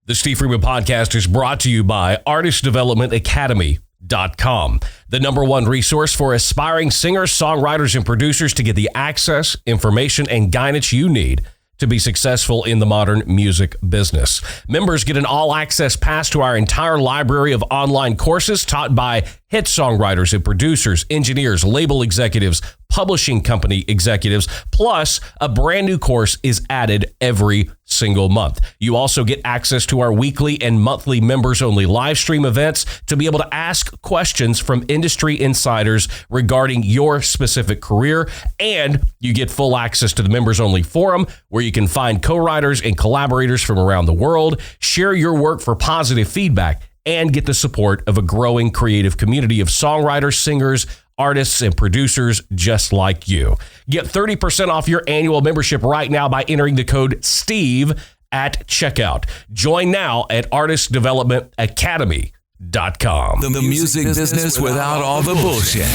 The Steve Freeman Podcast is brought to you by ArtistDevelopmentAcademy.com, the number one resource for aspiring singers, songwriters, and producers to get the access, information, and guidance you need to be successful in the modern music business. Members get an all-access pass to our entire library of online courses taught by hit songwriters and producers, engineers, label executives, publishing company executives, plus a brand new course is added every single month. You also get access to our weekly and monthly members-only live stream events to be able to ask questions from industry insiders regarding your specific career, and you get full access to the members-only forum where you can find co-writers and collaborators from around the world, share your work for positive feedback, and get the support of a growing creative community of songwriters, singers, artists, and producers just like you. Get 30% off your annual membership right now by entering the code STEVE at checkout. Join now at ArtistDevelopmentAcademy.com. The music business without all the bullshit.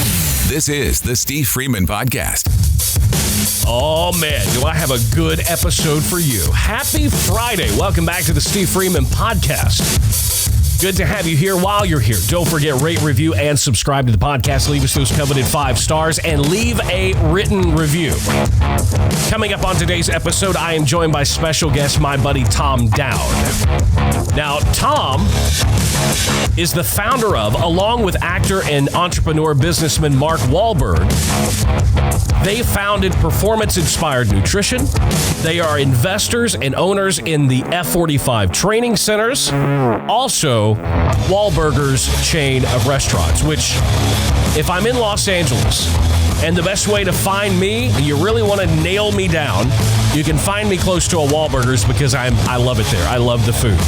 This is the Steve Freeman Podcast. Oh, man, do I have a good episode for you. Happy Friday. Welcome back to the Steve Freeman Podcast. Good to have you here while you're here. Don't forget, rate, review, and subscribe to the podcast. Leave us those coveted 5 stars and leave a written review. Coming up on today's episode, I am joined by special guest, my buddy Tom Dowd. Now, Tom is the founder of, along with actor and entrepreneur businessman Mark Wahlberg, they founded Performance-Inspired Nutrition. They are investors and owners in the F45 Training Centers. Also, Wahlburgers chain of restaurants, which, if I'm in Los Angeles, and the best way to find me, you really want to nail me down, you can find me close to a Wahlburgers because I love it there. I love the food.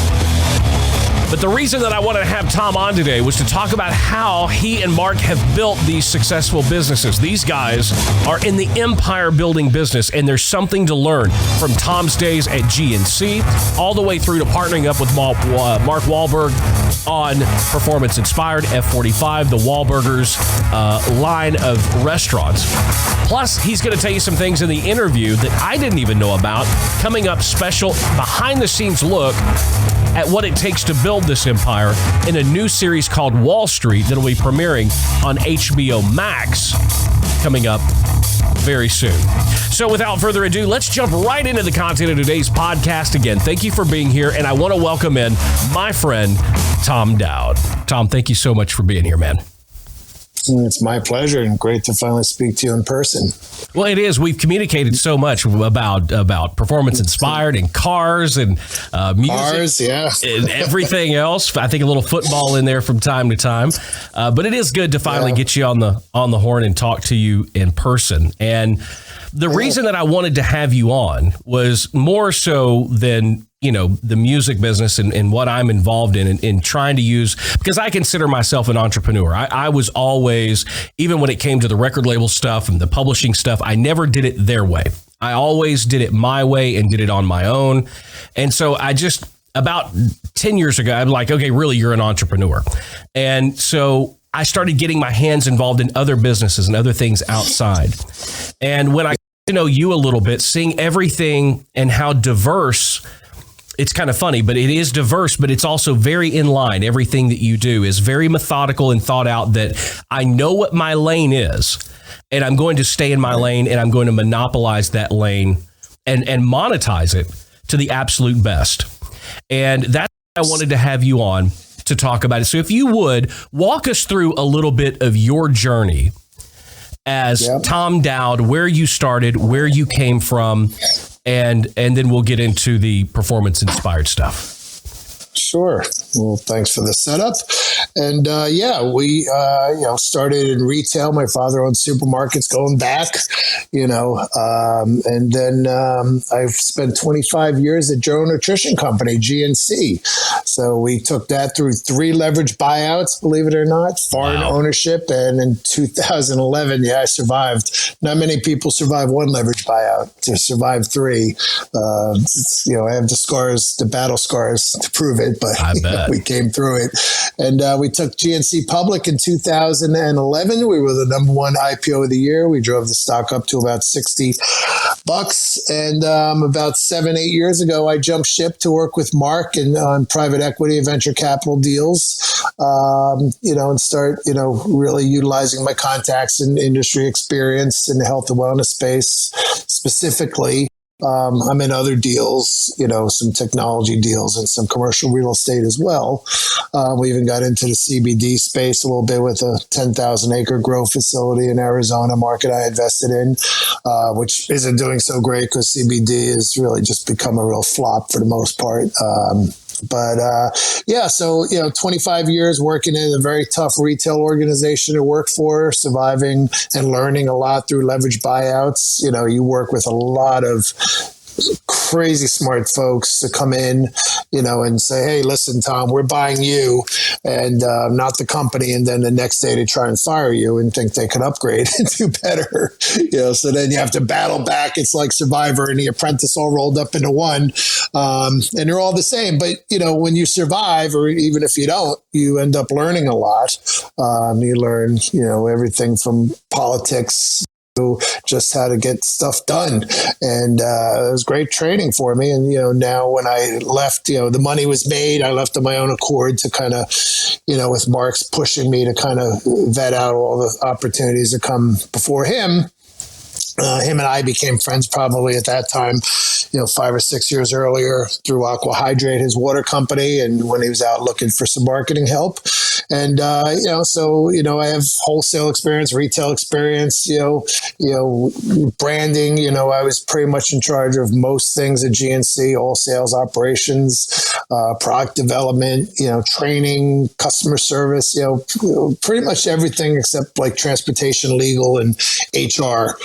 But the reason that I wanted to have Tom on today was to talk about how he and Mark have built these successful businesses. These guys are in the empire building business, and there's something to learn from Tom's days at GNC all the way through to partnering up with Mark Wahlberg on Performance Inspired, F45, the Wahlburgers line of restaurants. Plus, he's going to tell you some things in the interview that I didn't even know about. Coming up, special behind-the-scenes look at what it takes to build this empire in a new series called Wahlstreet that will be premiering on HBO Max coming up very soon. So without further ado, let's jump right into the content of today's podcast. Again, thank you for being here, and I want to welcome in my friend, Tom Dowd. Tom, thank you so much for being here, man. It's my pleasure, and great to finally speak to you in person. Well, it is. We've communicated so much about performance inspired and cars and music, cars, yeah, and everything else. I think a little football in there from time to time, but it is good to finally get you on the horn and talk to you in person. And the reason that I wanted to have you on was more so than, you know, the music business and what I'm involved in trying to use, because I consider myself an entrepreneur. I was always, even when it came to the record label stuff and the publishing stuff, I never did it their way. I always did it my way and did it on my own. And so I just, about 10 years ago, I'm like, okay, really, you're an entrepreneur. And so I started getting my hands involved in other businesses and other things outside. And when I got to know you a little bit, seeing everything and how diverse, it's kind of funny, but it is diverse, but it's also very in line. Everything that you do is very methodical and thought out, that I know what my lane is, and I'm going to stay in my lane, and I'm going to monopolize that lane and monetize it to the absolute best. And that's why I wanted to have you on to talk about it. So if you would, walk us through a little bit of your journey as Tom Dowd, where you started, where you came from, and then we'll get into the performance-inspired stuff. Sure. Well, thanks for the setup. And we started in retail. My father owned supermarkets going back, and then I've spent 25 years at General Nutrition Company, GNC. So we took that through 3 leverage buyouts, believe it or not, foreign ownership. And in 2011, I survived. Not many people survive 1 leverage buyout. To survive 3, I have the scars, the battle scars to prove it, but we came through it. And we we took GNC public in 2011. We were the number one IPO of the year. We drove the stock up to about $60. And about 7-8 years ago, I jumped ship to work with Mark and on private equity and venture capital deals, and start, really utilizing my contacts and industry experience in the health and wellness space specifically. I'm in other deals, some technology deals and some commercial real estate as well. We even got into the CBD space a little bit with a 10,000 acre grow facility in Arizona market I invested in, which isn't doing so great because CBD has really just become a real flop for the most part. So 25 years working in a very tough retail organization to work for, surviving and learning a lot through leverage buyouts. You work with a lot of crazy smart folks to come in, and say, hey, listen, Tom, we're buying you and not the company. And then the next day they try and fire you and think they can upgrade and do better. So then you have to battle back. It's like Survivor and The Apprentice all rolled up into one. And they're all the same. But, when you survive, or even if you don't, you end up learning a lot. You learn, everything from politics, just how to get stuff done. And it was great training for me. And, now when I left, the money was made. I left on my own accord to kind of, with Mark's pushing me to kind of vet out all the opportunities that come before him. Him and I became friends probably at that time, 5 or 6 years earlier through Aqua Hydrate, his water company, and when he was out looking for some marketing help. And, I have wholesale experience, retail experience, branding, I was pretty much in charge of most things at GNC, all sales operations, product development, training, customer service, pretty much everything except like transportation, legal, and HR.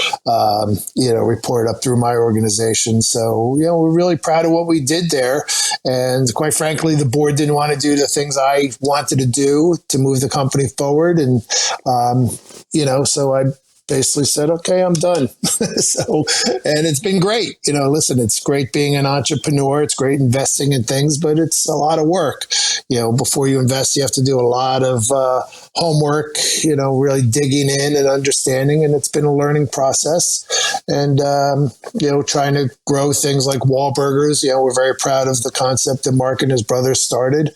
Report up through my organization. So, we're really proud of what we did there. And quite frankly, the board didn't want to do the things I wanted to do to move the company forward. And, so I basically said, okay, I'm done. And it's been great. Listen, it's great being an entrepreneur. It's great investing in things, but it's a lot of work. Before you invest, you have to do a lot of homework, really digging in and understanding. And it's been a learning process. And, trying to grow things like Wahlburgers. We're very proud of the concept that Mark and his brothers started.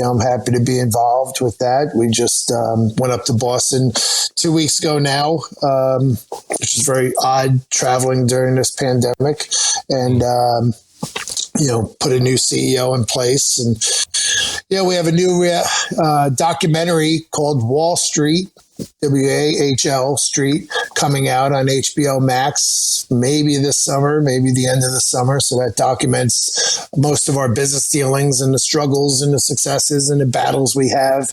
I'm happy to be involved with that. We just went up to Boston 2 weeks ago now, which is very odd traveling during this pandemic, and put a new CEO in place. And we have a new documentary called Wahlstreet, WAHL Street, coming out on HBO Max, maybe this summer, maybe the end of the summer. So that documents most of our business dealings and the struggles and the successes and the battles we have.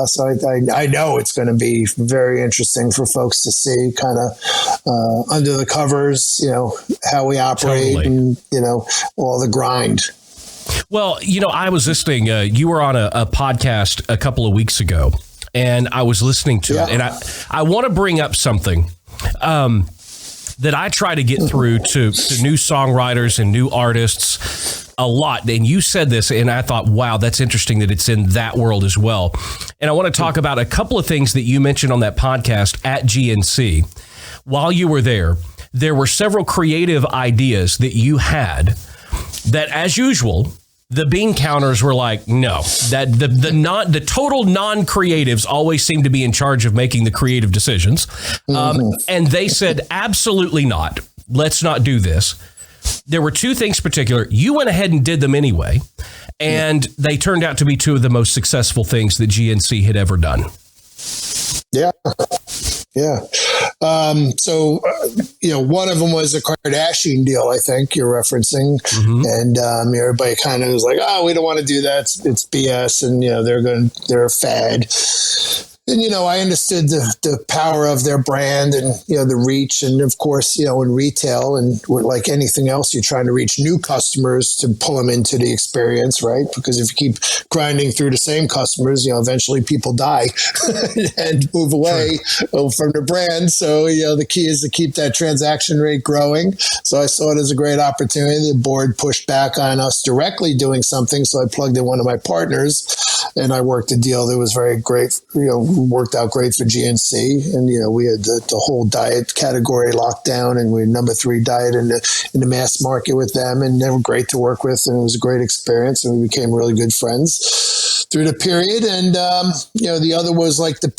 So I know it's going to be very interesting for folks to see kind of under the covers, how we operate. Totally. And, all the grind. Well, I was listening. You were on a podcast a couple of weeks ago, and I was listening to it. And I want to bring up something that I try to get through to new songwriters and new artists a lot. And you said this, and I thought, wow, that's interesting that it's in that world as well. And I want to talk about a couple of things that you mentioned on that podcast at GNC. While you were there were several creative ideas that you had that, as usual, the bean counters were like, no, that the total non-creatives always seem to be in charge of making the creative decisions. And they said, absolutely not. Let's not do this. There were two things in particular. You went ahead and did them anyway. And they turned out to be two of the most successful things that GNC had ever done. Yeah. Yeah. So, one of them was a Kardashian deal, I think you're referencing. Mm-hmm. And everybody kind of was like, oh, we don't want to do that. It's BS. And, they're a fad. And, I understood the power of their brand and, the reach. And of course, in retail and like anything else, you're trying to reach new customers to pull them into the experience, right? Because if you keep grinding through the same customers, eventually people die and move away from the brand. So, the key is to keep that transaction rate growing. So I saw it as a great opportunity. The board pushed back on us directly doing something. So I plugged in one of my partners. and I worked a deal that was very great, worked out great for GNC. And, we had the whole diet category locked down, and we had number 3 diet in the mass market with them, and they were great to work with. And it was a great experience, and we became really good friends through the period. And, the other was like the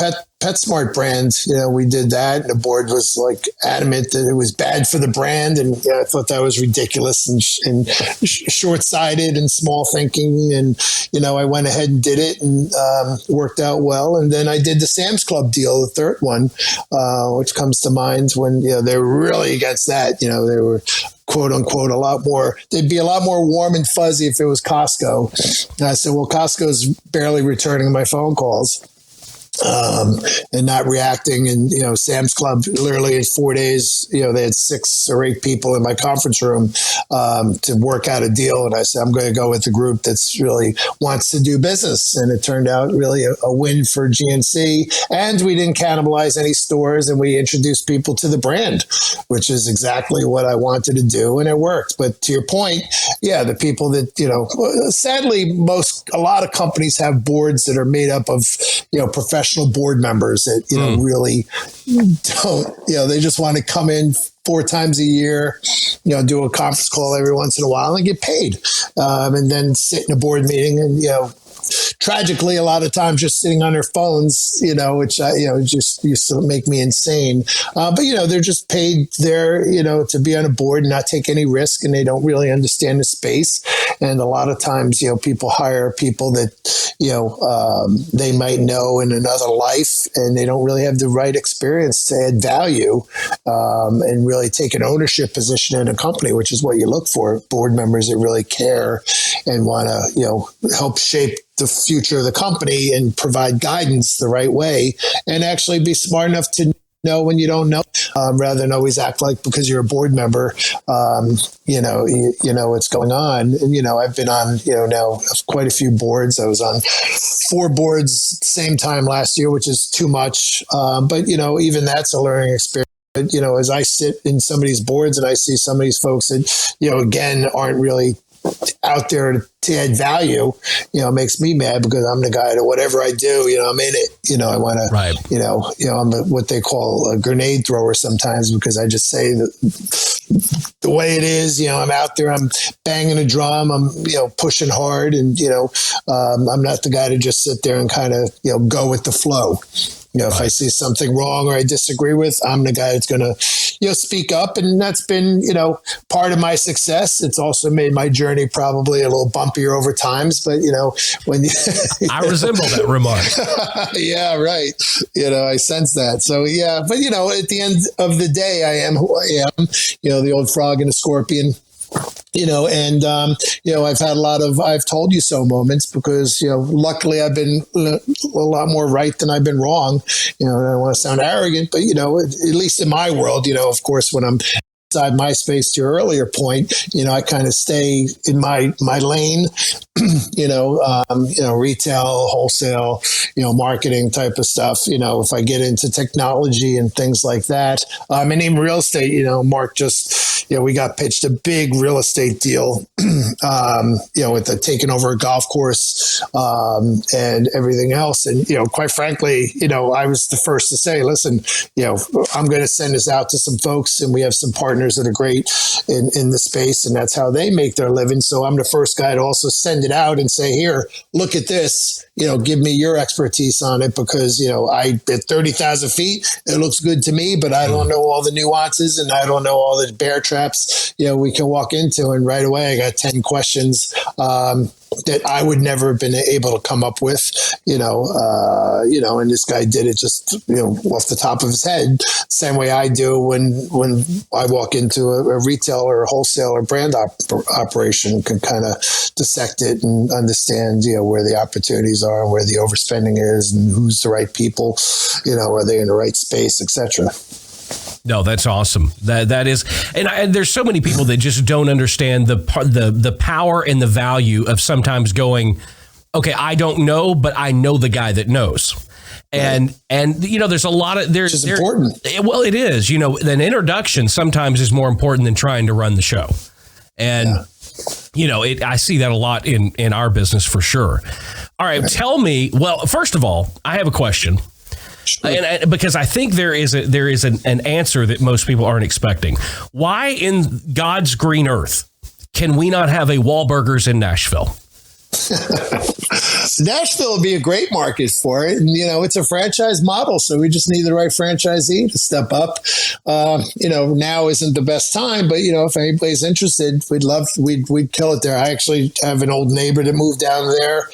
PetSmart brand. We did that, and the board was like adamant that it was bad for the brand. And I thought that was ridiculous and short-sighted and small thinking. And, I went ahead and did it, and worked out well. And then I did the Sam's Club deal, the third one, which comes to mind when, they were really against that. They were, quote unquote, they'd be a lot more warm and fuzzy if it was Costco. And I said, well, Costco's barely returning my phone calls. And not reacting. And, Sam's Club, literally in 4 days, they had 6 or 8 people in my conference room to work out a deal. And I said, I'm going to go with the group that's really wants to do business. And it turned out really a win for GNC. And we didn't cannibalize any stores, and we introduced people to the brand, which is exactly what I wanted to do. And it worked. But to your point, the people that, sadly, a lot of companies have boards that are made up of, professional board members that, really don't, they just want to come in 4 times a year, do a conference call every once in a while and get paid. And then sit in a board meeting and, tragically, a lot of times just sitting on their phones, which, just used to make me insane. But, they're just paid there, to be on a board and not take any risk, and they don't really understand the space. And a lot of times, people hire people that, they might know in another life, and they don't really have the right experience to add value and really take an ownership position in a company, which is what you look for. Board members that really care and want to, help shape the future of the company and provide guidance the right way, and actually be smart enough to know when you don't know, rather than always act like because you're a board member, you know what's going on. And, I've been on, now quite a few boards. I was on 4 boards same time last year, which is too much. But, even that's a learning experience. But, as I sit in some of these boards and I see some of these folks that, again, aren't really out there to add value, makes me mad, because I'm the guy that whatever I do, I'm in it. I want to, right. I'm what they call a grenade thrower sometimes, because I just say the way it is. I'm out there, I'm banging a drum, I'm, pushing hard, and, I'm not the guy to just sit there and kind of, go with the flow. If I see something wrong or I disagree with, I'm the guy that's going to, speak up. And that's been, part of my success. It's also made my journey probably a little bumpier over times. But, when I resemble that remark. Yeah, right. I sense that. So, yeah. But, at the end of the day, I am who I am, the old frog and the scorpion. I've had I've told you so moments, because, luckily I've been a lot more right than I've been wrong. I don't want to sound arrogant, but, at least in my world, of course, when I'm outside my space, to your earlier point, I kind of stay in my lane, retail, wholesale, marketing type of stuff. If I get into technology and things like that, and even real estate, Mark just, we got pitched a big real estate deal, with the taking over a golf course, and everything else. And, quite frankly, I was the first to say, listen, I'm going to send this out to some folks, and we have some partners that are great in the space, and that's how they make their living. So I'm the first guy to also send it out and say, here, look at this, give me your expertise on it, because, I at 30,000 feet, it looks good to me, but I don't know all the nuances, and I don't know all the bear traps, we can walk into. And right away, I got 10 questions, that I would never have been able to come up with, and this guy did it just, off the top of his head, same way I do when I walk into a retail or a wholesale or brand operation, can kind of dissect it and understand, where the opportunities are and where the overspending is and who's the right people, are they in the right space, etc. No, that's awesome. That is, and there's so many people that just don't understand the power and the value of sometimes going, okay, I don't know, but I know the guy that knows. And there's a lot of there's important. Well, it is. An introduction sometimes is more important than trying to run the show. And I see that a lot in our business for sure. All right. Tell me, well, first of all, I have a question. Sure. And because I think there is an answer that most people aren't expecting. Why in God's green earth can we not have a Wahlburgers in Nashville? Nashville would be a great market for it. And, it's a franchise model. So we just need the right franchisee to step up. Now isn't the best time, but, if anybody's interested, we'd kill it there. I actually have an old neighbor that moved down there.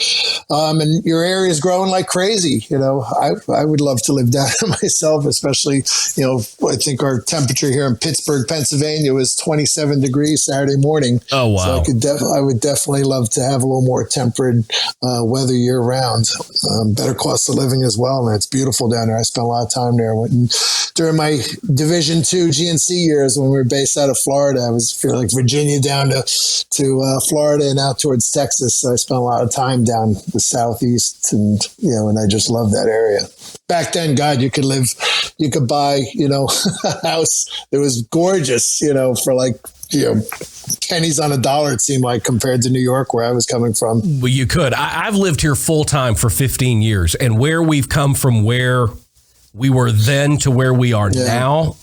And your area is growing like crazy. I would love to live down there myself, especially, I think our temperature here in Pittsburgh, Pennsylvania was 27 degrees Saturday morning. Oh, wow. So I would definitely love to have a little more tempered weather year round. Better cost of living as well, and it's beautiful down there. I spent a lot of time there. During my Division II GNC years when we were based out of Florida, I was feeling like Virginia down to Florida and out towards Texas. So I spent a lot of time down the southeast, and I just love that area. Back then, God, you could buy a house that was gorgeous, for like pennies on a dollar, it seemed like, compared to New York, where I was coming from. Well, you could. I've lived here full time for 15 years, and where we've come from where we were then to where we are now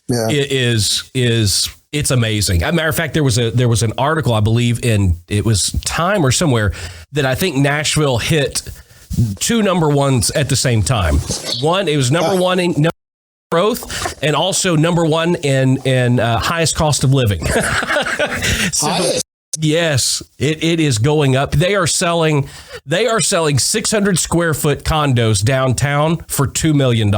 it's amazing. As a matter of fact, there was an article, I believe it was Time or somewhere, that I think Nashville hit 2 number ones at the same time. One, it was number one in growth, and also number one in highest cost of living. Yes, it is going up. They are selling 600 square foot condos downtown for $2 million.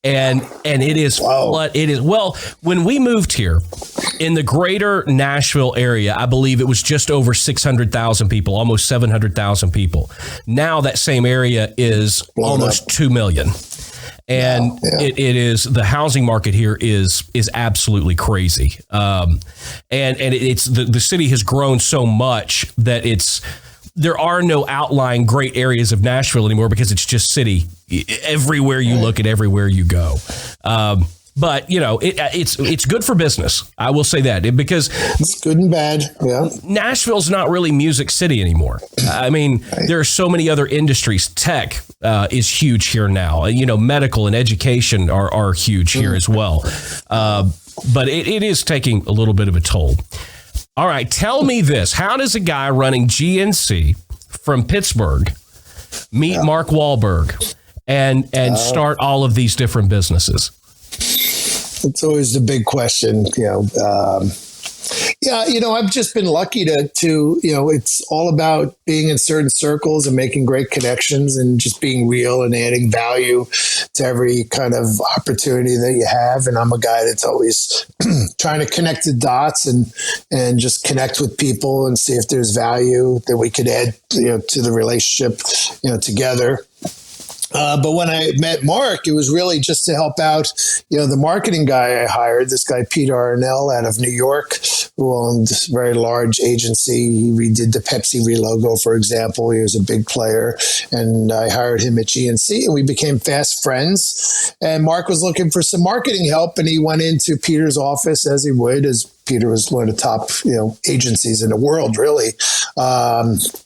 And it is what it is. Well, when we moved here in the greater Nashville area, I believe it was just over 600,000 people, almost 700,000 people. Now that same area is almost 2 million. And it is, the housing market here is absolutely crazy. And it's the city has grown so much that there are no outlying great areas of Nashville anymore, because it's just city everywhere you look and everywhere you go. But it's good for business. I will say that, because it's good and bad. Yeah, Nashville's not really Music City anymore. I mean, there are so many other industries. Tech is huge here now. Medical and education are huge here as well. But it is taking a little bit of a toll. All right, tell me this: how does a guy running GNC from Pittsburgh meet Mark Wahlberg and start all of these different businesses? It's always the big question, I've just been lucky to it's all about being in certain circles and making great connections and just being real and adding value to every kind of opportunity that you have. And I'm a guy that's always trying to connect the dots and just connect with people and see if there's value that we could add, to the relationship, together. But when I met Mark, it was really just to help out, the marketing guy I hired, this guy, Peter Arnell out of New York, who owned a very large agency. He redid the Pepsi relogo, for example. He was a big player. And I hired him at GNC, and we became fast friends. And Mark was looking for some marketing help, and he went into Peter's office, as he would, as Peter was one of the top, agencies in the world, really.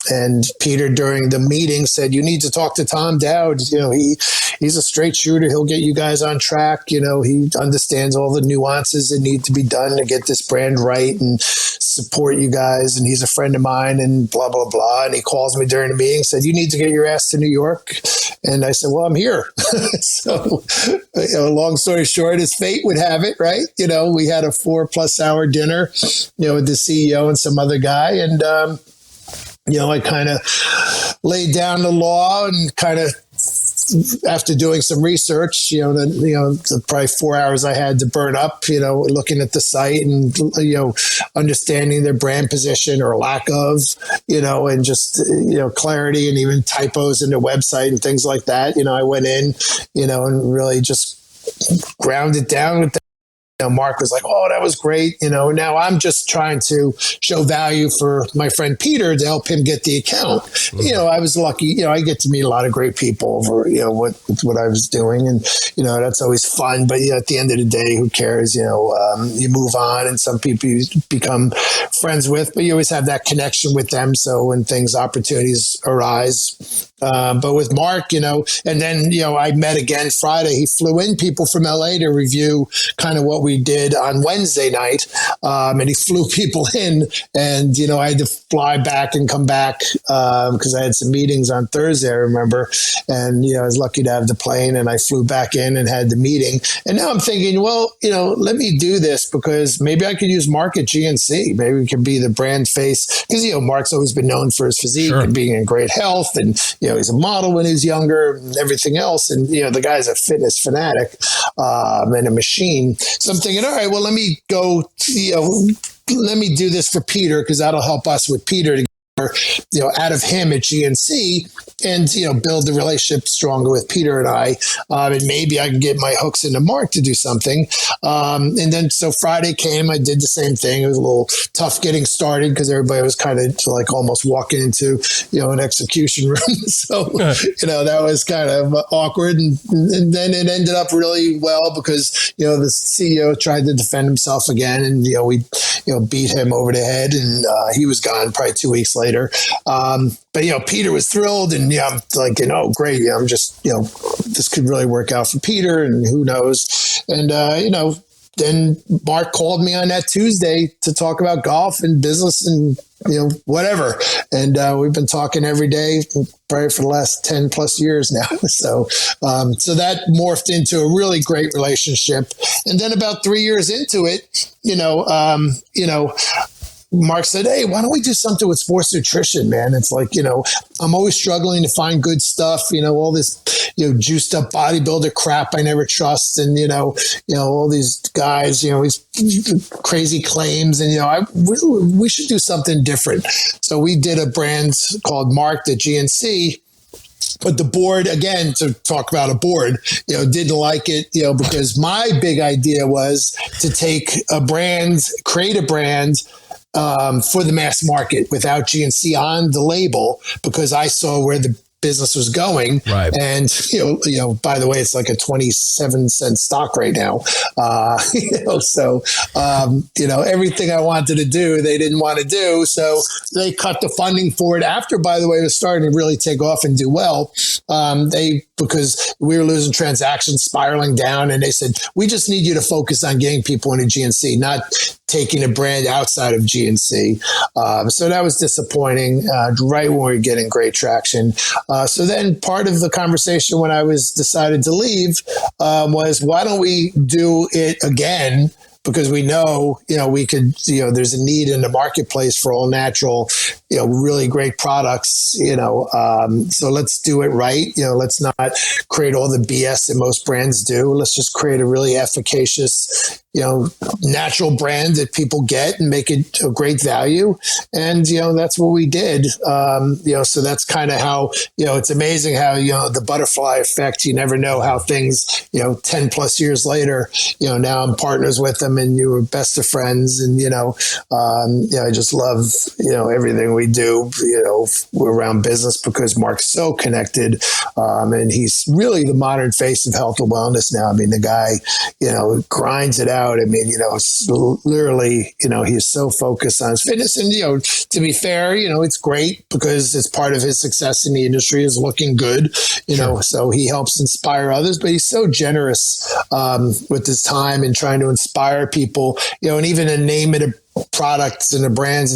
And Peter, during the meeting, said, "You need to talk to Tom Dowd. He's a straight shooter. He'll get you guys on track. He understands all the nuances that need to be done to get this brand right and support you guys. And he's a friend of mine, and blah, blah, blah." And he calls me during the meeting, said, "You need to get your ass to New York." And I said, "Well, I'm here." So, long story short, as fate would have it, right? We had a 4+ hour dinner, with the CEO and some other guy. And, I kind of laid down the law and kind of, after doing some research, the probably 4 hours I had to burn up, looking at the site and, understanding their brand position or lack of, and just, clarity and even typos in the website and things like that. I went in, and really just ground it down with Mark was like, oh, that was great. Now I'm just trying to show value for my friend Peter to help him get the account. I was lucky, I get to meet a lot of great people over, what I was doing. And, that's always fun. But at the end of the day, who cares? You move on, and some people you become friends with, but you always have that connection with them. So when opportunities arise, but with Mark, and then, I met again Friday. He flew in people from LA to review kind of what we did on Wednesday night. And he flew people in, and, I had to fly back and come back because I had some meetings on Thursday, I remember. And, I was lucky to have the plane, and I flew back in and had the meeting. And now I'm thinking, well, let me do this because maybe I could use Mark at GNC. Maybe we could be the brand face because, Mark's always been known for his physique and being in great health. And, he's a model when he was younger and everything else. And, the guy's a fitness fanatic and a machine. So I'm thinking, all right, well, let me go, let me do this for Peter because that'll help us with Peter to out of him at GNC and, build the relationship stronger with Peter and I. And maybe I can get my hooks into Mark to do something. And then, so Friday came, I did the same thing. It was a little tough getting started because everybody was kind of like almost walking into, an execution room. So, that was kind of awkward. And then it ended up really well because, the CEO tried to defend himself again. And, we, beat him over the head, and he was gone probably 2 weeks later. But Peter was thrilled, and I'm like, great. I'm just, this could really work out for Peter, and who knows. And then Mark called me on that Tuesday to talk about golf and business and whatever. And we've been talking every day probably for the last 10 plus years now. So that morphed into a really great relationship. And then about 3 years into it, Mark said, hey, why don't we do something with sports nutrition, man? It's like, I'm always struggling to find good stuff, all this, juiced up bodybuilder crap I never trust. And, all these guys, these crazy claims. And, we should do something different. So we did a brand called Mark at GNC. But the board, again, to talk about a board, didn't like it, because my big idea was to take a brand, create a brand, for the mass market without GNC on the label, because I saw where the business was going. Right. And, by the way, it's like a 27-cent stock right now. So, everything I wanted to do, they didn't want to do. So they cut the funding for it after, by the way, it was starting to really take off and do well. Because we were losing transactions, spiraling down. And they said, we just need you to focus on getting people into GNC, not taking a brand outside of GNC. So that was disappointing, right when we were getting great traction. So then part of the conversation when I was decided to leave was, why don't we do it again? Because we know, we could, there's a need in the marketplace for all natural, really great products, so let's do it right. Let's not create all the BS that most brands do. Let's just create a really efficacious, natural brand that people get and make it a great value. And, that's what we did. So that's kind of how, it's amazing how, the butterfly effect, you never know how things, 10 plus years later, now I'm partners with them and you were best of friends. And, I just love, everything we do, around business because Mark's so connected. And he's really the modern face of health and wellness now. I mean, the guy, grinds it out. I mean, it's literally, he's so focused on his fitness. And, to be fair, it's great because it's part of his success in the industry is looking good, so he helps inspire others, but he's so generous with his time and trying to inspire people, and even a name it products and the brands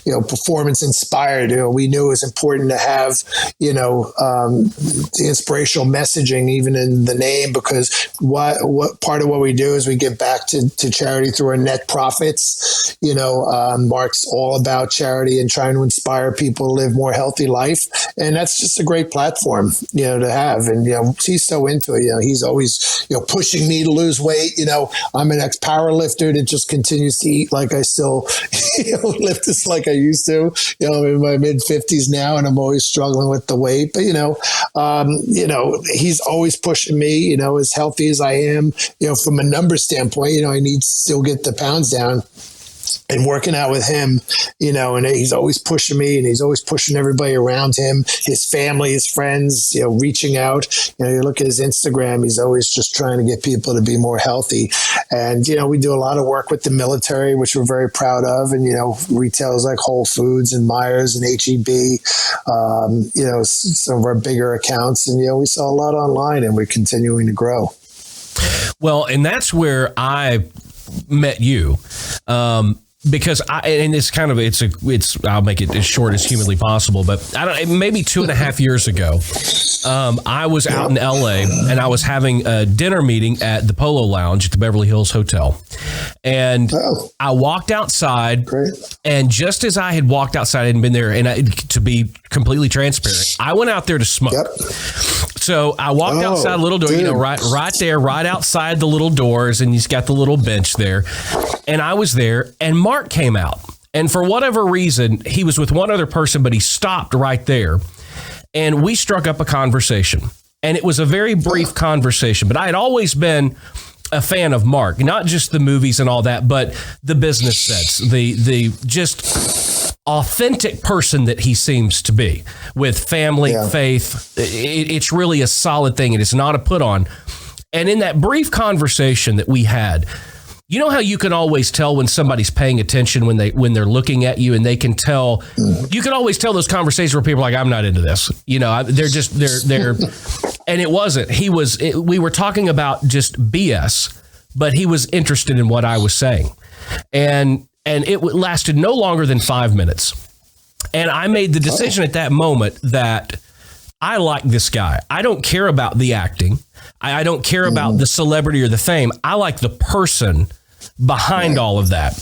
and performance inspired. We knew it was important to have the inspirational messaging even in the name, because what part of what we do is we give back to charity through our net profits. Mark's all about charity and trying to inspire people to live more healthy life, and that's just a great platform to have. And he's so into it. He's always pushing me to lose weight. I'm an ex power lifter that just continues to eat, like I still lift this like I used to. I'm in my mid 50s now, and I'm always struggling with the weight. But he's always pushing me. As healthy as I am, from a number standpoint, I need to still get the pounds down. And working out with him, and he's always pushing me, and he's always pushing everybody around him, his family, his friends, reaching out. You look at his Instagram, he's always just trying to get people to be more healthy. And, we do a lot of work with the military, which we're very proud of. And, retailers like Whole Foods and Myers and HEB, some of our bigger accounts. And, we sell a lot online, and we're continuing to grow. Well, and that's where I met you. Because I'll make it as short as humanly possible, but maybe 2.5 years ago, I was out in LA and I was having a dinner meeting at the Polo Lounge at the Beverly Hills Hotel. And I walked outside. Great. And just as I had walked outside, I hadn't been there, and to be completely transparent, I went out there to smoke. Yep. So I walked outside the little door, right there, right outside the little doors, and he's got the little bench there. And I was there, and Mark came out. And for whatever reason, he was with one other person, but he stopped right there. And we struck up a conversation. And it was a very brief conversation, but I had always been a fan of Mark, not just the movies and all that, but the business sense, the just authentic person that he seems to be with family, faith. It's really a solid thing, and it's not a put on. And in that brief conversation that we had, you know how you can always tell when somebody's paying attention when they're looking at you, and they can tell. You can always tell those conversations where people are like, I'm not into this. They're and it wasn't. We were talking about just BS, but he was interested in what I was saying, and it lasted no longer than 5 minutes. And I made the decision at that moment that I like this guy. I don't care about the acting. I don't care about the celebrity or the fame. I like the person behind all of that.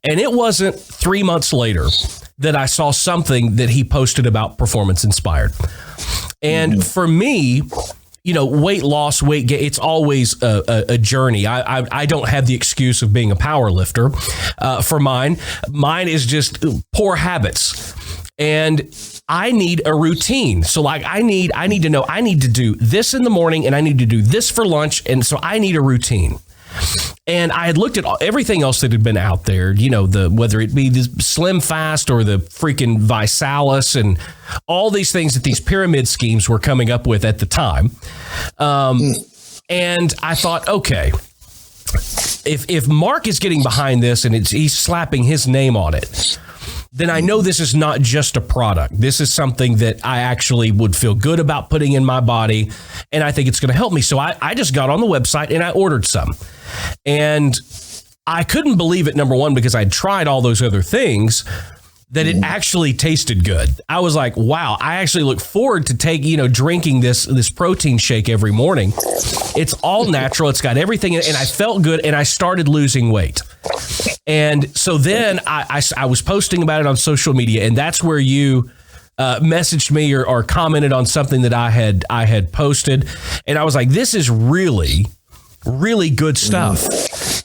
And it wasn't 3 months later that I saw something that he posted about Performance Inspired. And for me, weight loss, weight gain, it's always a journey. I don't have the excuse of being a power lifter for mine. Mine is just poor habits. And I need a routine. So I need to know I need to do this in the morning, and I need to do this for lunch. And so I need a routine. And I had looked at everything else that had been out there, whether it be the Slim Fast or the freaking Visalis and all these things that these pyramid schemes were coming up with at the time. And I thought, okay, if Mark is getting behind this and he's slapping his name on it, then I know this is not just a product. This is something that I actually would feel good about putting in my body, and I think it's going to help me. So I just got on the website and I ordered some. And I couldn't believe it, number one, because I'd tried all those other things, that it actually tasted good. I was like, wow, I actually look forward to drinking this protein shake every morning. It's all natural. It's got everything in it, and I felt good, and I started losing weight. And so then I was posting about it on social media, and that's where you messaged me or commented on something that I had posted. And I was like, this is really, really good stuff.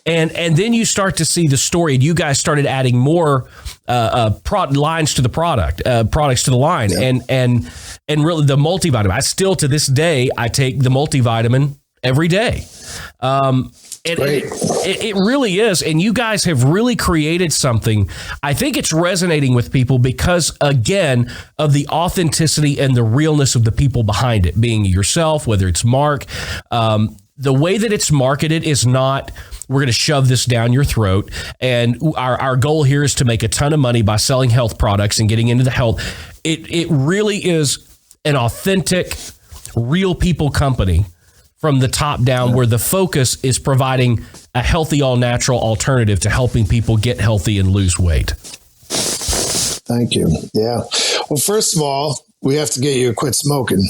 And then you start to see the story, and you guys started adding more lines to the products to the line, and really the multivitamin. I still, to this day, I take the multivitamin every day. It really is. And you guys have really created something. I think it's resonating with people because, again, of the authenticity and the realness of the people behind it, being yourself, whether it's Mark. The way that it's marketed is not, we're going to shove this down your throat. And our goal here is to make a ton of money by selling health products and getting into the health. It really is an authentic, real people company from the top down, where the focus is providing a healthy, all-natural alternative to helping people get healthy and lose weight. Thank you. Yeah. Well, first of all, we have to get you to quit smoking.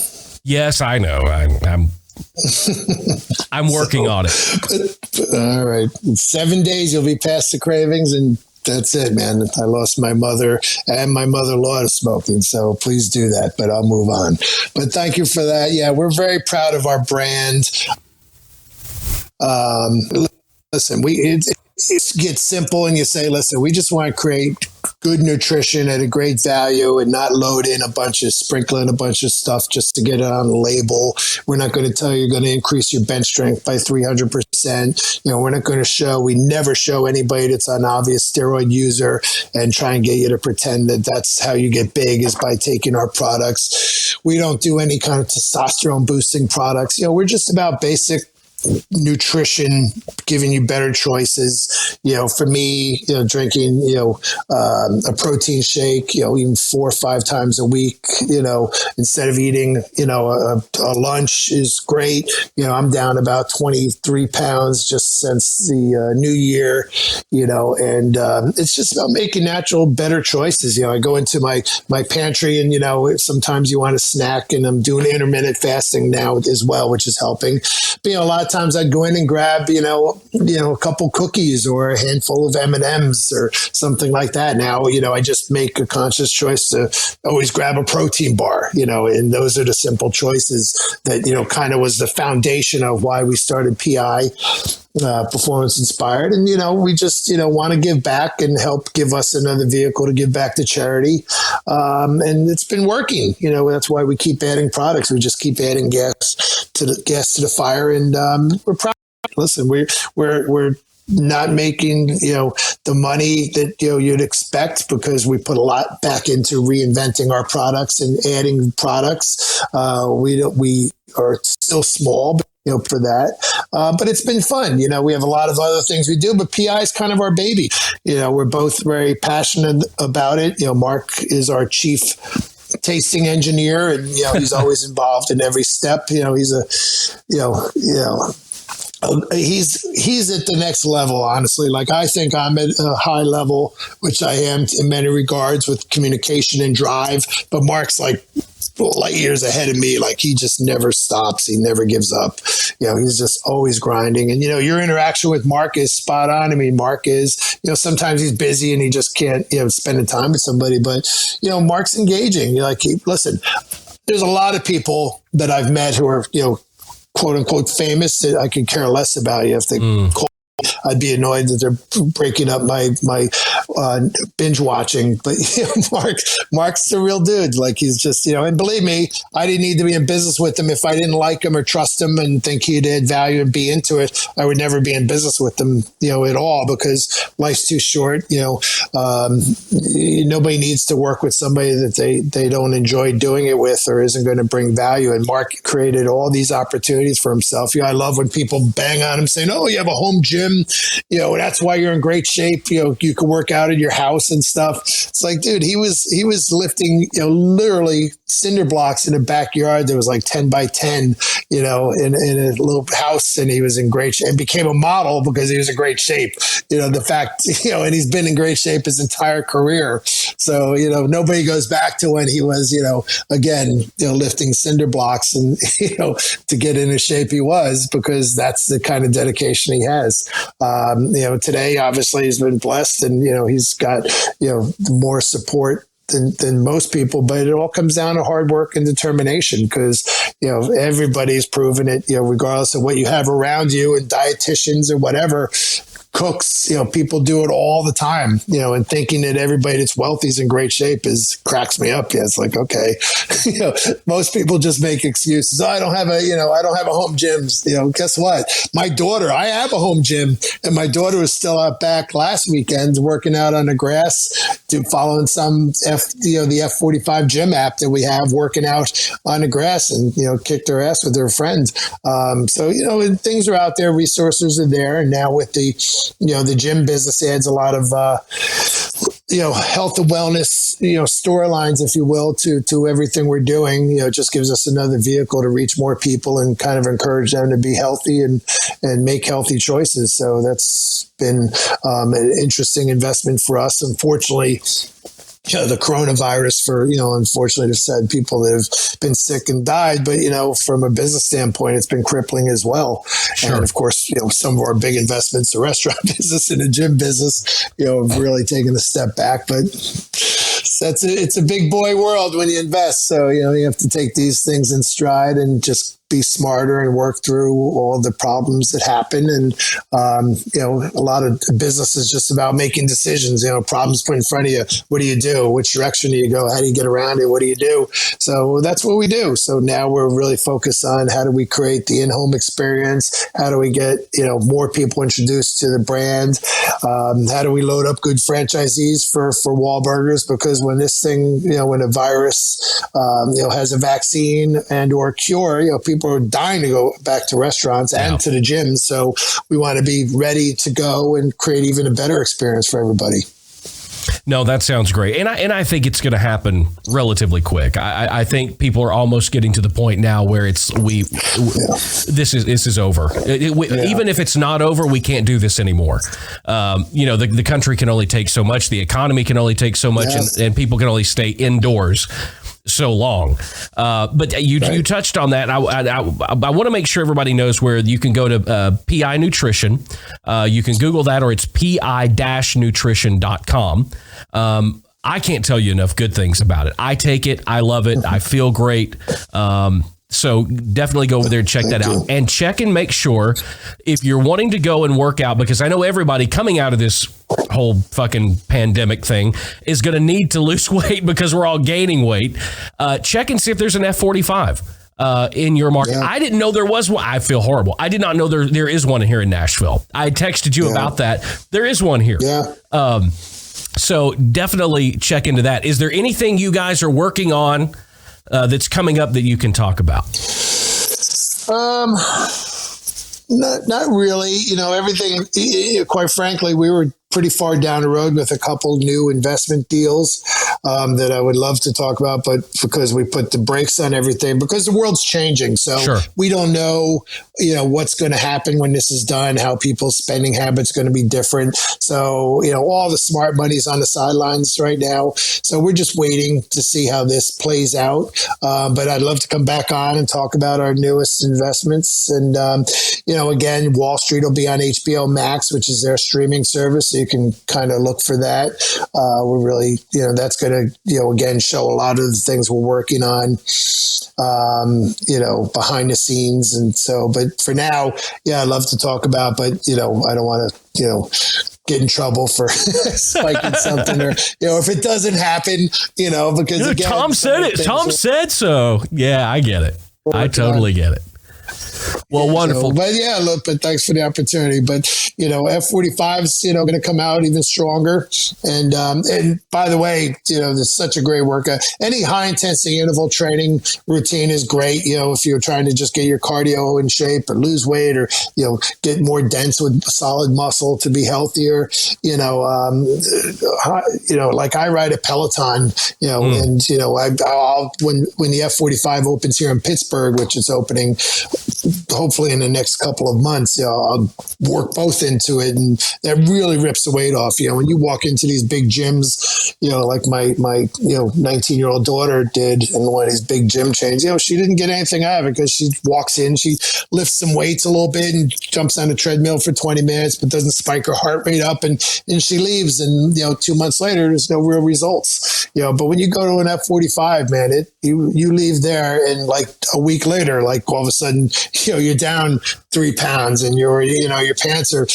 Yes, I know. I'm working on it. All right. In 7 days, you'll be past the cravings, and that's it, man. I lost my mother and my mother-in-law to smoking, so please do that, but I'll move on. But thank you for that. Yeah, we're very proud of our brand. Listen, get simple and you say, listen, we just want to create good nutrition at a great value and not sprinkle in a bunch of stuff just to get it on the label. We're not going to tell you you're going to increase your bench strength by 300%. We're not going to we never show anybody that's an obvious steroid user and try and get you to pretend that that's how you get big is by taking our products. We don't do any kind of testosterone boosting products. We're just about basic nutrition, giving you better choices. For me, drinking, a protein shake, even 4 or 5 times a week, instead of eating, a lunch is great. I'm down about 23 pounds just since the new year, and it's just about making natural, better choices. I go into my pantry and, sometimes you want a snack, and I'm doing intermittent fasting now as well, which is helping. But, a lot of times I'd go in and grab, a couple cookies or a handful of M&Ms or something like that. Now, I just make a conscious choice to always grab a protein bar, and those are the simple choices that, kind of was the foundation of why we started PI. Performance Inspired. And, we just, want to give back and help give us another vehicle to give back to charity. And it's been working, that's why we keep adding products. We just keep adding gas to the fire. And we're proud. Listen, we're not making, the money that, you'd expect because we put a lot back into reinventing our products and adding products. We are still small, but for that. But it's been fun. We have a lot of other things we do, but PI is kind of our baby. We're both very passionate about it. Mark is our chief tasting engineer, and, he's always involved in every step. He's he's at the next level, honestly. Like, I think I'm at a high level, which I am in many regards with communication and drive, but Mark's like light years ahead of me. Like, he just never stops. He never gives up. He's just always grinding. And, your interaction with Mark is spot on. I mean, Mark is, sometimes he's busy and he just can't, spend time with somebody, but, Mark's engaging. Listen, there's a lot of people that I've met who are, quote unquote famous that I could care less about you if they call. I'd be annoyed that they're breaking up my binge watching. But Mark's the real dude. Like, he's just, and believe me, I didn't need to be in business with him. If I didn't like him or trust him and think he'd add value and be into it, I would never be in business with him, at all, because life's too short. Nobody needs to work with somebody that they don't enjoy doing it with or isn't going to bring value. And Mark created all these opportunities for himself. I love when people bang on him saying, "Oh, you have a home gym. That's why you're in great shape. You can work out at your house and stuff." It's like, dude, he was lifting, literally cinder blocks in a backyard that was like 10 by 10, in a little house, and he was in great shape and became a model because he was in great shape. The fact, and he's been in great shape his entire career. So, nobody goes back to when he was, again, lifting cinder blocks and, to get in the shape he was, because that's the kind of dedication he has. Today, obviously, he's been blessed and, he's got, more support than most people, but it all comes down to hard work and determination because, everybody's proven it, regardless of what you have around you and dietitians or whatever. Cooks, people do it all the time, and thinking that everybody that's wealthy is in great shape cracks me up. Yeah, it's like, okay, most people just make excuses. Oh, I don't have a home gym. Guess what? My daughter, I have a home gym, and my daughter was still out back last weekend working out on the grass, following some the F45 gym app that we have, working out on the grass, and kicked her ass with her friends. So things are out there, resources are there, and now with the gym business adds a lot of, health and wellness, storylines, if you will, to everything we're doing. It just gives us another vehicle to reach more people and kind of encourage them to be healthy and make healthy choices. So that's been an interesting investment for us. Unfortunately, the coronavirus unfortunately, have said people that have been sick and died, but, from a business standpoint, it's been crippling as well. Sure. And of course, some of our big investments, the restaurant business and the gym business, have really taken a step back, but it's a big boy world when you invest. So, you have to take these things in stride and just be smarter and work through all the problems that happen. And, a lot of business is just about making decisions, problems put in front of you. What do you do? Which direction do you go? How do you get around it? What do you do? So that's what we do. So now we're really focused on how do we create the in-home experience? How do we get, more people introduced to the brand? How do we load up good franchisees for Wahlburgers? Because when this thing, when a virus, has a vaccine and or cure, people are dying to go back to restaurants and to the gyms. So we want to be ready to go and create even a better experience for everybody. No, that sounds great. And I think it's going to happen relatively quick. I think people are almost getting to the point now where this is over. Even if it's not over, we can't do this anymore. The country can only take so much. The economy can only take so much, and people can only stay indoors so long. But you touched on that. I want to make sure everybody knows where you can go to PI Nutrition. You can Google that, or it's pi-nutrition.com. I can't tell you enough good things about it. I take it. I love it. I feel great. So definitely go over there and check that out, and check and make sure if you're wanting to go and work out, because I know everybody coming out of this whole fucking pandemic thing is going to need to lose weight because we're all gaining weight. Check and see if there's an F45 in your market. I didn't know there was one. I feel horrible. I did not know there is one here in Nashville. I texted you about that. There is one here. So definitely check into that. Is there anything you guys are working on that's coming up that you can talk about? Not really. Everything, quite frankly, we were pretty far down the road with a couple new investment deals that I would love to talk about, but because we put the brakes on everything, because the world's changing. So we don't know, what's going to happen when this is done, how people's spending habits are going to be different. So, all the smart money's on the sidelines right now. So we're just waiting to see how this plays out. But I'd love to come back on and talk about our newest investments. And, again, Wahlstreet will be on HBO Max, which is their streaming service. So you can kind of look for that. We're really, that's going to, again, show a lot of the things we're working on, behind the scenes. And so, but for now, I'd love to talk about, but, I don't want to, get in trouble for spiking something, or if it doesn't happen, because again, Tom said it. Tom said so. Yeah, I get it. I totally get it. Well, wonderful. But but thanks for the opportunity. But, F45 is, going to come out even stronger. And by the way, there's such a great workout. Any high intensity interval training routine is great. If you're trying to just get your cardio in shape or lose weight, or, get more dense with solid muscle to be healthier, like I ride a Peloton, and, I'll, when the F45 opens here in Pittsburgh, which is opening hopefully in the next couple of months, I'll work both into it, and that really rips the weight off. When you walk into these big gyms, like my 19-year-old daughter did in one of these big gym chains, she didn't get anything out of it because she walks in, she lifts some weights a little bit and jumps on a treadmill for 20 minutes, but doesn't spike her heart rate up, and she leaves, and 2 months later, there's no real results. But when you go to an F45, man, you leave there, and like a week later, like all of a sudden, you're down 3 pounds, and your pants are,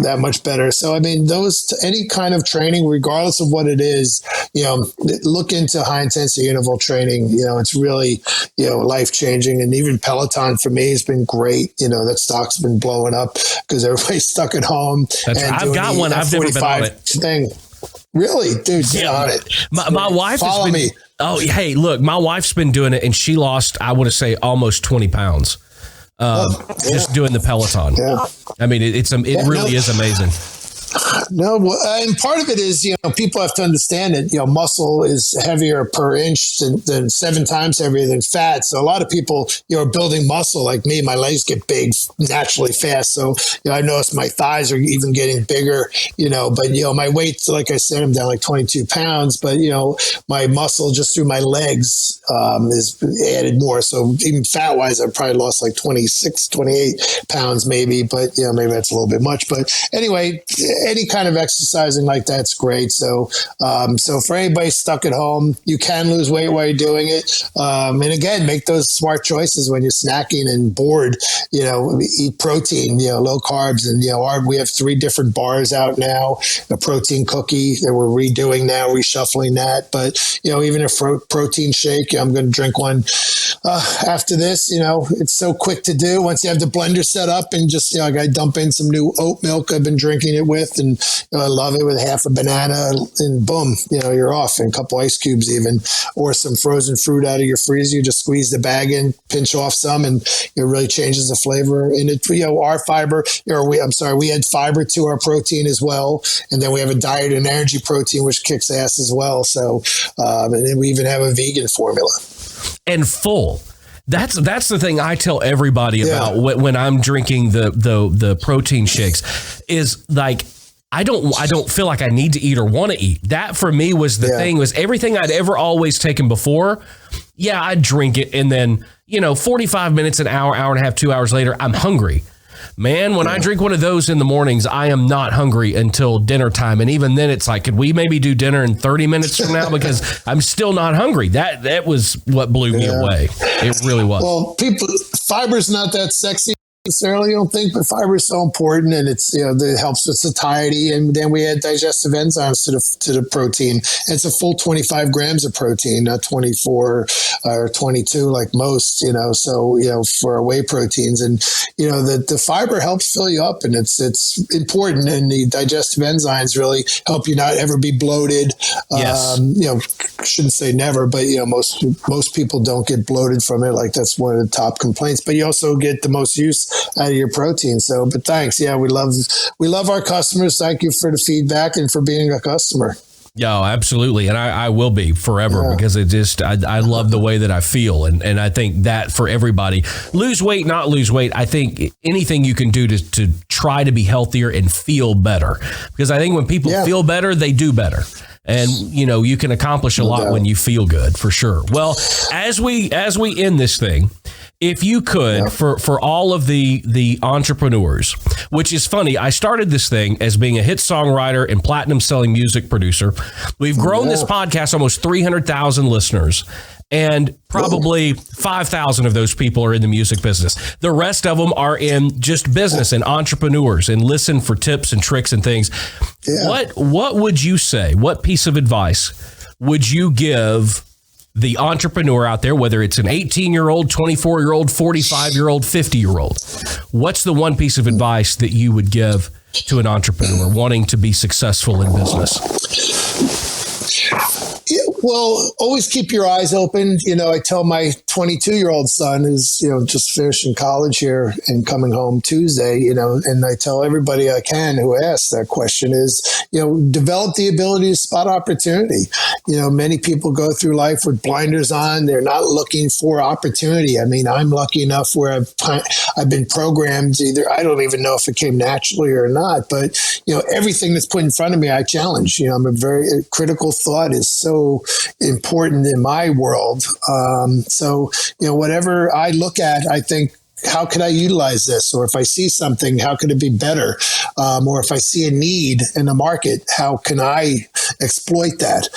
that much better. So, I mean, any kind of training, regardless of what it is, look into high intensity interval training. It's really, life changing. And even Peloton for me has been great. That stock's been blowing up because everybody's stuck at home. I've got one. I've never been on it. Thing. Really, dude, get on it. My wife follow has been, me. Oh, hey, look, my wife's been doing it, and she lost, I want to say, almost 20 pounds. Just doing the Peloton. Yeah. I mean, it really is amazing. No, and part of it is, people have to understand that, muscle is heavier per inch than 7 times heavier than fat. So a lot of people, are building muscle like me. My legs get big naturally fast. So, I noticed my thighs are even getting bigger, but, my weight, like I said, I'm down like 22 pounds, but, my muscle just through my legs is added more. So even fat wise, I've probably lost like 26, 28 pounds maybe, but, maybe that's a little bit much. But anyway, any kind of exercising like that's great. So, so for anybody stuck at home, you can lose weight while you're doing it. And again, make those smart choices when you're snacking and bored. Eat protein. Low carbs, and we have 3 different bars out now. A protein cookie that we're redoing now, reshuffling that. But even a protein shake, I'm going to drink one after this. It's so quick to do once you have the blender set up, and just I got to dump in some new oat milk I've been drinking it with, and I love it, with half a banana, and boom, you're off, and a couple ice cubes even, or some frozen fruit out of your freezer. You just squeeze the bag in, pinch off some, and it really changes the flavor. And it, our fiber, we add fiber to our protein as well, and then we have a diet and energy protein which kicks ass as well. So, and then we even have a vegan formula. And full. That's the thing I tell everybody about when I'm drinking the protein shakes, is like, I don't feel like I need to eat or want to eat. That for me was the thing, was everything I'd ever always taken before. Yeah, I'd drink it, and then 45 minutes, an hour and a half, 2 hours later, I'm hungry. Man, when I drink one of those in the mornings, I am not hungry until dinner time. And even then, it's like, could we maybe do dinner in 30 minutes from now? Because I'm still not hungry. That was what blew me away. It really was. Well, fiber's not that sexy necessarily, I don't think, but fiber is so important, and it's it helps with satiety. And then we add digestive enzymes to the protein. And it's a full 25 grams of protein, not 24 or 22 like most. So for our whey proteins, and the fiber helps fill you up, and it's important. And the digestive enzymes really help you not ever be bloated. Yes. Shouldn't say never, but most people don't get bloated from it. Like, that's one of the top complaints. But you also get the most use out of your protein. So, but thanks. Yeah, we love our customers. Thank you for the feedback and for being a customer. Yeah, absolutely. And I will be forever, because it just, I love the way that I feel. And I think that for everybody, lose weight, not lose weight, I think anything you can do to try to be healthier and feel better, because I think when people feel better, they do better. And, you can accomplish a lot when you feel good, for sure. Well, as we end this thing, if you could, for all of the entrepreneurs, which is funny, I started this thing as being a hit songwriter and platinum selling music producer. We've grown this podcast almost 300,000 listeners, and probably 5,000 of those people are in the music business. The rest of them are in just business and entrepreneurs, and listen for tips and tricks and things. Yeah. What would you say? What piece of advice would you give the entrepreneur out there, whether it's an 18-year-old, 24-year-old, 45-year-old, 50-year-old? What's the one piece of advice that you would give to an entrepreneur wanting to be successful in business? Well, always keep your eyes open. I tell my 22-year-old son, who's, just finishing college here and coming home Tuesday, and I tell everybody I can who asks that question is, develop the ability to spot opportunity. Many people go through life with blinders on. They're not looking for opportunity. I mean, I'm lucky enough where I've been programmed, either, I don't even know if it came naturally or not, but, everything that's put in front of me, I challenge. I'm a very critical thought is so important in my world. So, whatever I look at, I think, how could I utilize this? Or if I see something, how could it be better? Or if I see a need in the market, how can I exploit that?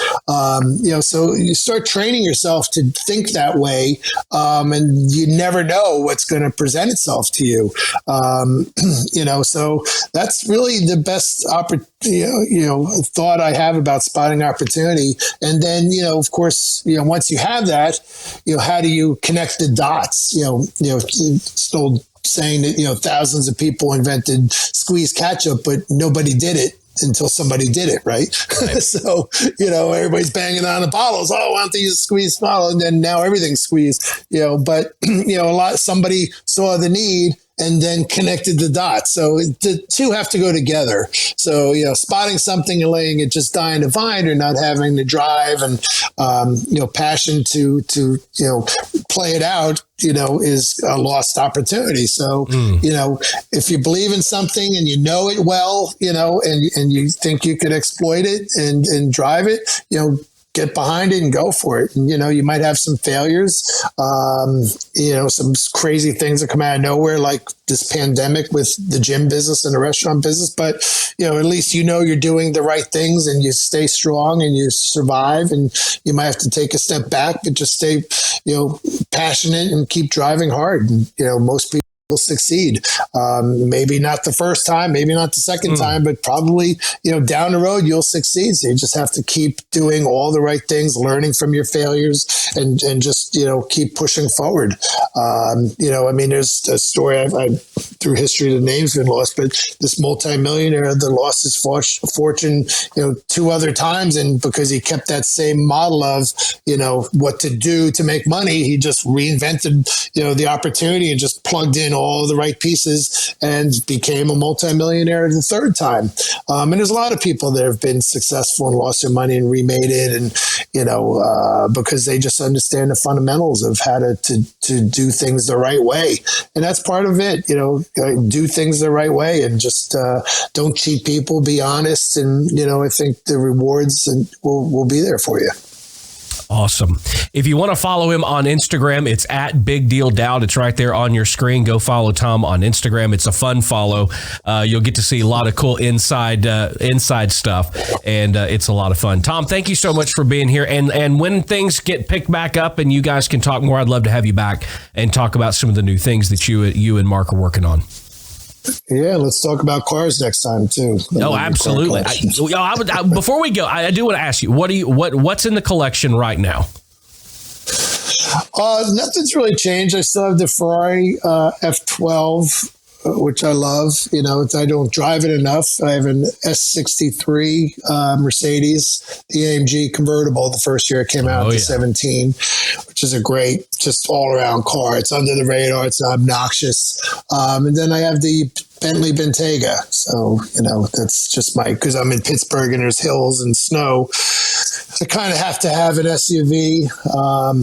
So you start training yourself to think that way, and you never know what's going to present itself to you. So that's really the best thought I have about spotting opportunity. And then, of course, once you have that, how do you connect the dots? It's an old saying that, thousands of people invented squeeze ketchup, but nobody did it until somebody did it, right? So, everybody's banging on the bottles. Oh, why don't they use a squeeze bottle? And then now everything's squeezed, but, somebody saw the need and then connected the dots. So the two have to go together. So, spotting something and letting it just die in the vine, or not having the drive and, passion to play it out, is a lost opportunity. So, if you believe in something and you know it well, and you think you could exploit it and drive it, get behind it and go for it. And, you might have some failures, some crazy things that come out of nowhere, like this pandemic with the gym business and the restaurant business. But, at least you're doing the right things and you stay strong and you survive, and you might have to take a step back, but just stay, passionate and keep driving hard. And, most people will succeed. Maybe not the first time, maybe not the second time, but probably, down the road, you'll succeed. So you just have to keep doing all the right things, learning from your failures, and just, keep pushing forward. There's a story I through history, the name's been lost, but this multimillionaire that lost his fortune, 2 other times. And because he kept that same model of, what to do to make money, he just reinvented, the opportunity and just plugged in all the right pieces and became a multimillionaire the 3rd time. And there's a lot of people that have been successful and lost their money and remade it. And, because they just understand the fundamentals of how to do things the right way. And that's part of it, do things the right way and just don't cheat people, be honest. And, I think the rewards will be there for you. Awesome. If you want to follow him on Instagram, it's at Big Deal Dowd. It's right there on your screen. Go follow Tom on Instagram. It's a fun follow. You'll get to see a lot of cool inside stuff, and it's a lot of fun. Tom, thank you so much for being here. And when things get picked back up and you guys can talk more, I'd love to have you back and talk about some of the new things that you and Mark are working on. Yeah, let's talk about cars next time too. Oh, absolutely. Before we go, I do want to ask you, what's in the collection right now? Nothing's really changed. I still have the Ferrari F12, which I love. I don't drive it enough. I have an S63 Mercedes, the AMG convertible. The first year it came out, the 17, which is a great, just all around car. It's under the radar. It's not obnoxious. And then I have the Bentley Bentayga. So, that's just because I'm in Pittsburgh and there's hills and snow. I kind of have to have an SUV,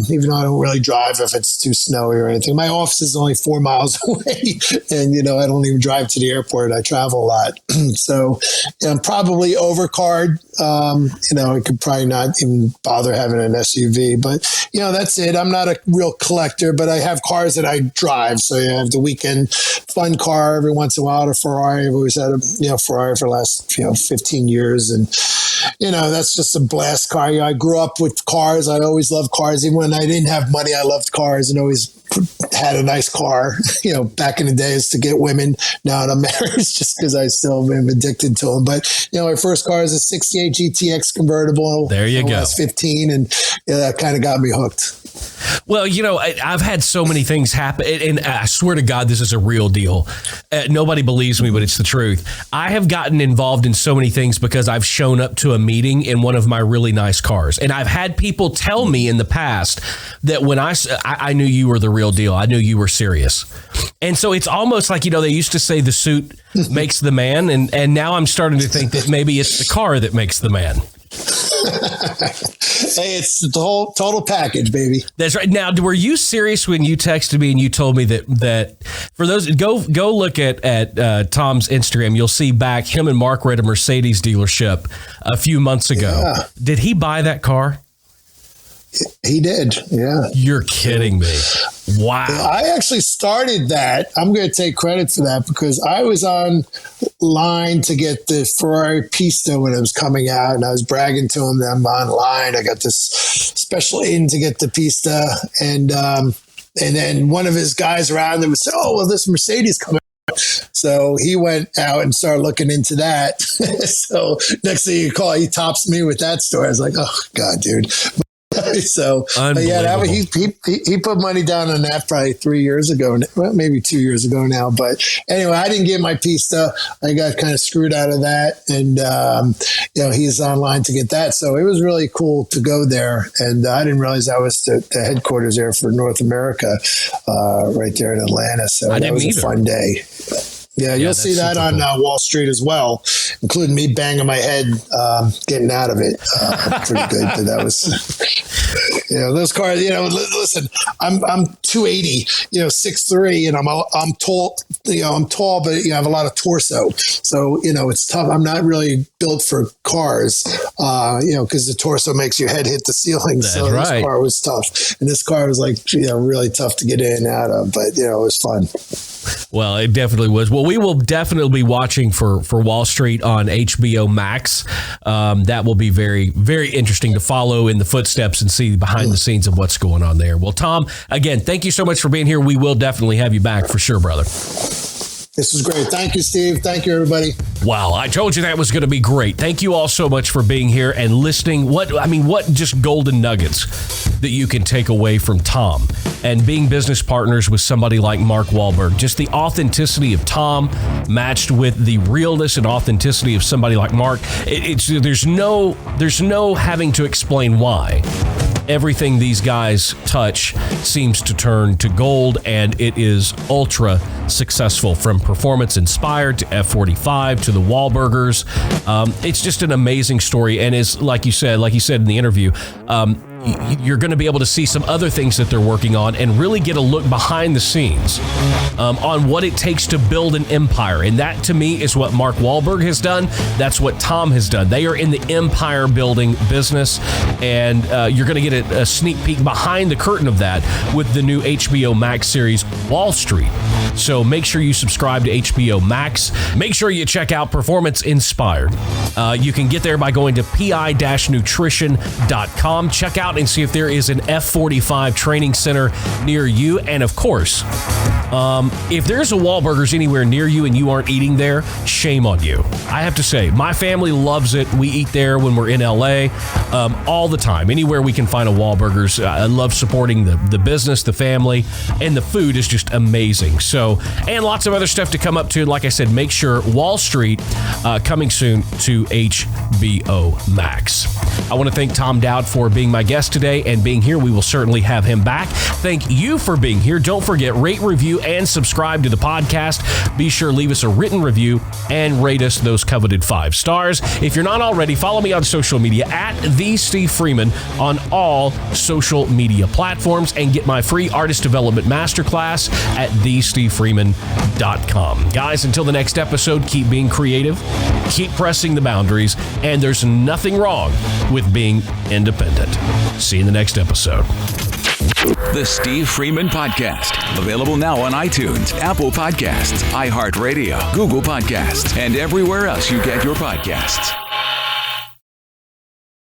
even though I don't really drive if it's too snowy or anything. My office is only 4 miles away, and I don't even drive to the airport. I travel a lot, so I'm probably overcarred. I could probably not even bother having an SUV, but that's it. I'm not a real collector, but I have cars that I drive. So I have the weekend fun car every once in a while. A Ferrari. I've always had a Ferrari for the last 15 years, and that's just a blast car. I grew up with cars. I always loved cars. Even when I didn't have money, I loved cars and always had a nice car. Back in the days to get women. Now I'm married just because I still am addicted to them. But, my first car is a 68 GTX convertible. There you go. I was 15, and that kind of got me hooked. Well, I've had so many things happen, and I swear to God, this is a real deal. Nobody believes me, but it's the truth. I have gotten involved in so many things because I've shown up to a meeting in one of my really nice cars. And I've had people tell me in the past that when I knew you were the real deal. I knew you were serious. And so it's almost like, they used to say the suit makes the man. And now I'm starting to think that maybe it's the car that makes the man. Hey, it's the whole total package, baby. That's right. Now, were you serious when you texted me and you told me that for those, go look at Tom's Instagram. You'll see back him and Mark were at a Mercedes dealership a few months ago. Yeah. Did he buy that car? He did. Yeah. You're kidding me. Wow. I actually started that. I'm going to take credit for that because I was on line to get the Ferrari Pista when it was coming out, and I was bragging to him that I'm online. I got this special in to get the Pista, and then one of his guys around him said, "Oh, well, this Mercedes coming." So he went out and started looking into that. So next thing you call, he tops me with that story. I was like, "Oh God, dude." So yeah, he put money down on that probably 3 years ago, well, maybe 2 years ago now. But anyway, I didn't get my Pista. I got kind of screwed out of that, and he's online to get that. So it was really cool to go there, and I didn't realize that was the headquarters there for North America, right there in Atlanta. So that was a fun day. Yeah, you'll see that on Wahlstreet as well, including me banging my head, getting out of it. Pretty good, but that was... Those cars, listen, I'm 280, 6'3", and I'm tall, I'm tall, but I have a lot of torso. So, it's tough. I'm not really built for cars, because the torso makes your head hit the ceiling. That's so right. This car was tough. And this car was really tough to get in and out of, but it was fun. Well, it definitely was. Well, we will definitely be watching for Wahlstreet on HBO Max. That will be very, very interesting to follow in the footsteps and see behind the scenes of what's going on there. Well, Tom, again, thank you so much for being here. We will definitely have you back for sure, brother. This was great. Thank you, Steve. Thank you, everybody. Wow, I told you that was going to be great. Thank you all so much for being here and listening. What just golden nuggets that you can take away from Tom and being business partners with somebody like Mark Wahlberg. Just the authenticity of Tom matched with the realness and authenticity of somebody like Mark. There's no having to explain why. Everything these guys touch seems to turn to gold, and it is ultra successful, from Performance Inspired to F45 to the Wahlburgers. It's just an amazing story, and is like you said in the interview, you're going to be able to see some other things that they're working on and really get a look behind the scenes on what it takes to build an empire. And that, to me, is what Mark Wahlberg has done. That's what Tom has done. They are in the empire building business, and you're going to get a sneak peek behind the curtain of that with the new HBO Max series, Wahlstreet. So make sure you subscribe to HBO Max. Make sure you check out Performance Inspired. You can get there by going to pi-nutrition.com. Check out and see if there is an F45 Training Center near you. And of course, if there's a Wahlburgers anywhere near you and you aren't eating there, shame on you. I have to say, my family loves it. We eat there when we're in LA all the time. Anywhere we can find a Wahlburgers. I love supporting the business, the family, and the food is just amazing. So, and lots of other stuff to come up to. Like I said, make sure Wahlstreet coming soon to HBO Max. I want to thank Tom Dowd for being my guest today and being here. We will certainly have him back. Thank you for being here. Don't forget, rate, review, and subscribe to the podcast. Be sure to leave us a written review and rate us those coveted 5 stars. If you're not already, follow me on social media at The Steve Freeman on all social media platforms, and get my free artist development masterclass at thestevefreeman.com. Guys, until the next episode, keep being creative, keep pressing the boundaries, and there's nothing wrong with being independent. See you in the next episode. The Steve Freeman Podcast. Available now on iTunes, Apple Podcasts, iHeartRadio, Google Podcasts, and everywhere else you get your podcasts.